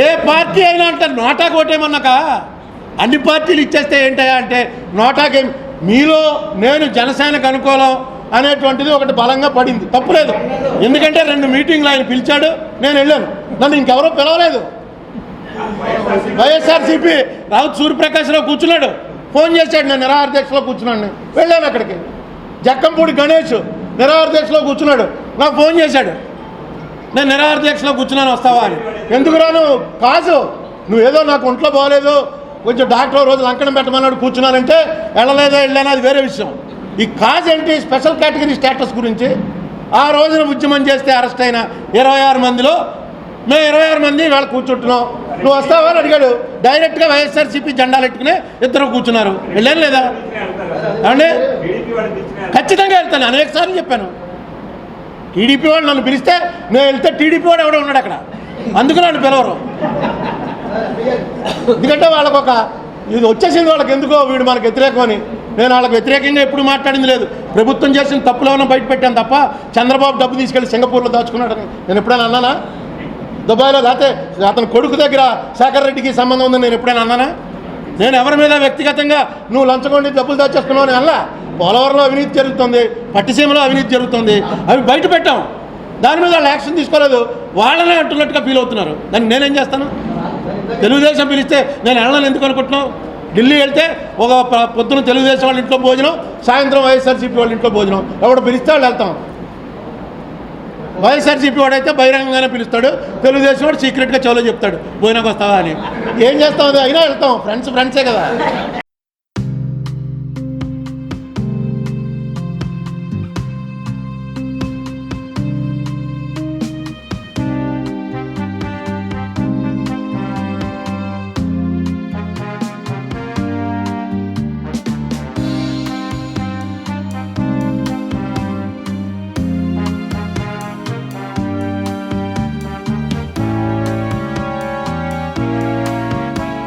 ఏ party అయినా అంటే నోటా కోటేమన్నాక అన్ని పార్టీలు ఇచ్చేస్తే ఏంటయా అంటే నోటాకి మీలో నేను జనసేనకు అనుకూలం అనేటువంటిది ఒకటి బలంగా పడింది. తప్పులేదు, ఎందుకంటే 2 మీటింగ్లు ఆయన పిలిచాడు, నేను వెళ్ళాను. నన్ను ఇంకెవరో పిలవలేదు. వైఎస్ఆర్సీపీ రావుత్ సూర్యప్రకాశ్రావు కూర్చున్నాడు, ఫోన్ చేశాడు, నేను నిరాహార దీక్షలో కూర్చున్నాను, వెళ్ళాను అక్కడికి. జక్కంపూడి గణేష్ నిరాహార దీక్షలో కూర్చున్నాడు, నాకు ఫోన్ చేశాడు, నేను నిరాహార దీక్షలో కూర్చున్నాను వస్తావా అని. ఎందుకు రాను? కాదు, నువ్వేదో నాకు ఒంట్లో బాగోలేదు, కొంచెం డాక్టర్ రోజు లంకణం పెట్టమన్నాడు, కూర్చున్నానంటే వెళ్ళలేదా అది వేరే విషయం. ఈ కాజ్ ఏంటి? స్పెషల్ కేటగిరీ స్టేటస్ గురించి. ఆ రోజున ఉద్యమం చేస్తే అరెస్ట్ అయిన 26 మందిలో మేము 26 మంది వాళ్ళు కూర్చుంటున్నాం, నువ్వు వస్తావా అని అడిగాడు. డైరెక్ట్గా వైఎస్ఆర్సీపీ జెండాలు ఎట్టుకుని 2 కూర్చున్నారు. వెళ్ళాను లేదా అంటే ఖచ్చితంగా వెళ్తాను, అనేక సార్లు చెప్పాను. టీడీపీ వాడు నన్ను పిలిస్తే నేను వెళ్తే టీడీపీ వాడు ఎవడో ఉన్నాడు అక్కడ, అందుకు నన్ను పిలవరు. ఎందుకంటే వాళ్ళకు ఒక ఇది వచ్చేసింది, వాళ్ళకి ఎందుకో వీడు మనకు వ్యతిరేకం అని. నేను వాళ్ళకి వ్యతిరేకంగా ఎప్పుడు మాట్లాడింది లేదు. ప్రభుత్వం చేసిన తప్పులు ఏమైనా బయట పెట్టాను తప్ప చంద్రబాబు డబ్బు తీసుకెళ్ళి సింగపూర్లో దాచుకున్నాడని నేను ఎప్పుడైనా అన్నానా? దుబాయ్లో లేకపోతే అతని కొడుకు దగ్గర శేఖర్ రెడ్డికి సంబంధం ఉందని నేను ఎప్పుడైనా అన్నానా? నేను ఎవరి మీద వ్యక్తిగతంగా నువ్వు లంచగొండి డబ్బులు దాచేసుకున్నావు అని అలా. పోలవరంలో అవినీతి జరుగుతుంది, పట్టిసీమలో అవినీతి జరుగుతుంది, అవి బయట పెట్టాం. దాని మీద వాళ్ళు యాక్షన్ తీసుకోలేదు, వాళ్ళనే అంటున్నట్టుగా ఫీల్ అవుతున్నారు. దానికి నేనేం చేస్తాను? తెలుగుదేశం పిలిస్తే నేను వెళ్ళను ఎందుకు అనుకుంటున్నావు? ఢిల్లీ వెళ్తే ఒక పొద్దున తెలుగుదేశం వాళ్ళ ఇంట్లో భోజనం, సాయంత్రం వైఎస్ఆర్సీపీ వాళ్ళ ఇంట్లో భోజనం. ఎవడు పిలిస్తే వాళ్ళు వెళ్తాం. వైఎస్ఆర్సీపీ వాడైతే బహిరంగంగానే పిలుస్తాడు, తెలుగుదేశం వాడు సీక్రెట్గా చెవులో చెప్తాడు భోజనంకి వస్తావా అని. ఏం చేస్తాం? అయినా వెళ్తాం, ఫ్రెండ్సే కదా.